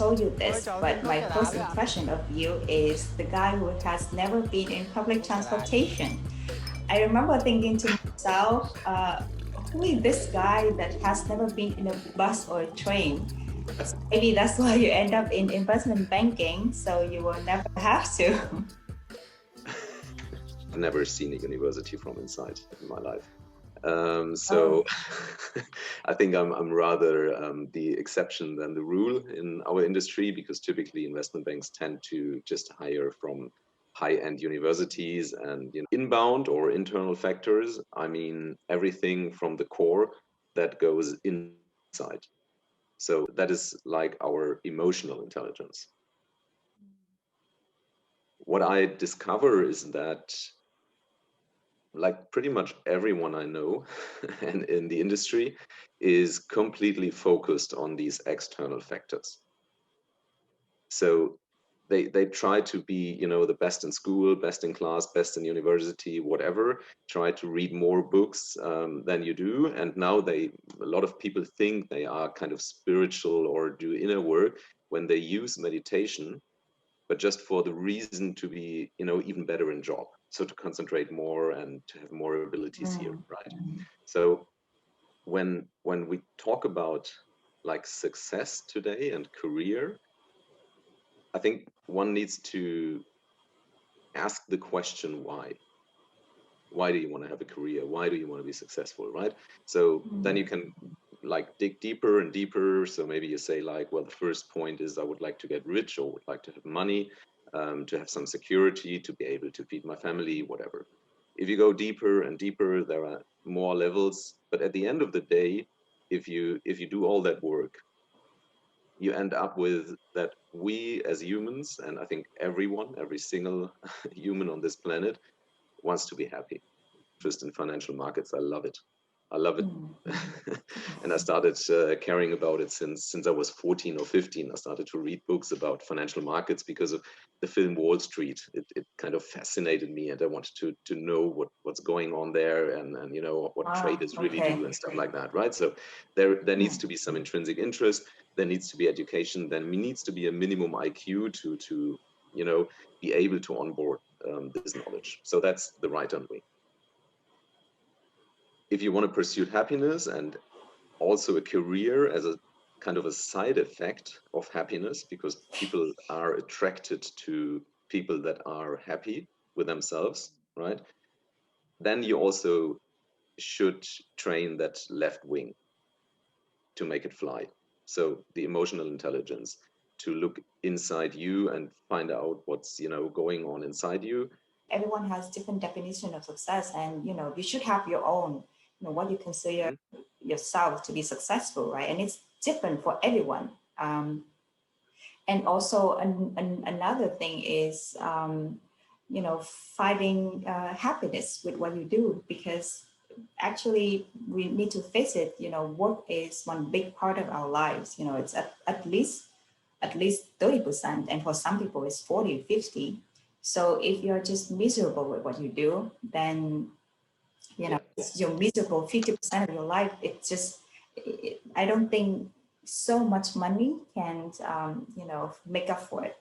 told you this, but my first impression of you is the guy who has never been in public transportation. I remember thinking to myself, who is this guy that has never been in a bus or a train? Maybe that's why you end up in investment banking, so you will never have to. I've never seen a university from inside in my life. I think I'm rather the exception than the rule in our industry, because typically investment banks tend to just hire from high-end universities, and inbound or internal factors, I mean everything from the core that goes inside. So that is like our emotional intelligence. What I discover is that like pretty much everyone I know and in the industry is completely focused on these external factors. So they try to be, the best in school, best in class, best in university, whatever, try to read more books than you do. And now a lot of people think they are kind of spiritual or do inner work when they use meditation, but just for the reason to be, even better in job. So to concentrate more and to have more abilities here, right? So when we talk about like success today and career, I think one needs to ask the question, why? Why do you want to have a career? Why do you want to be successful, right? So then you can like dig deeper and deeper. So maybe you say like, well, the first point is I would like to get rich or would like to have money, to have some security, to be able to feed my family, whatever. If you go deeper and deeper, there are more levels. But at the end of the day, if you do all that work, you end up with that we as humans, and I think every single human on this planet wants to be happy. Just in financial markets, I love it. And I started caring about it since I was 14 or 15. I started to read books about financial markets because of the film Wall Street. It kind of fascinated me, and I wanted to know what's going on there, and what traders really do and stuff like that, right? So there needs to be some intrinsic interest. There needs to be education. There needs to be a minimum IQ to be able to onboard this knowledge. So that's the right way. If you want to pursue happiness and also a career as a kind of a side effect of happiness, because people are attracted to people that are happy with themselves, right? Then you also should train that left wing to make it fly. So the emotional intelligence, to look inside you and find out what's going on inside you. Everyone has different definition of success, and you should have your own, what you consider yourself to be successful, right? And it's different for everyone. And also another thing is finding happiness with what you do, because actually we need to face it, work is one big part of our lives. It's at least 30%, and for some people it's 40, 50. So if you're just miserable with what you do, then you're miserable 50% of your life. It's just, I don't think so much money can make up for it.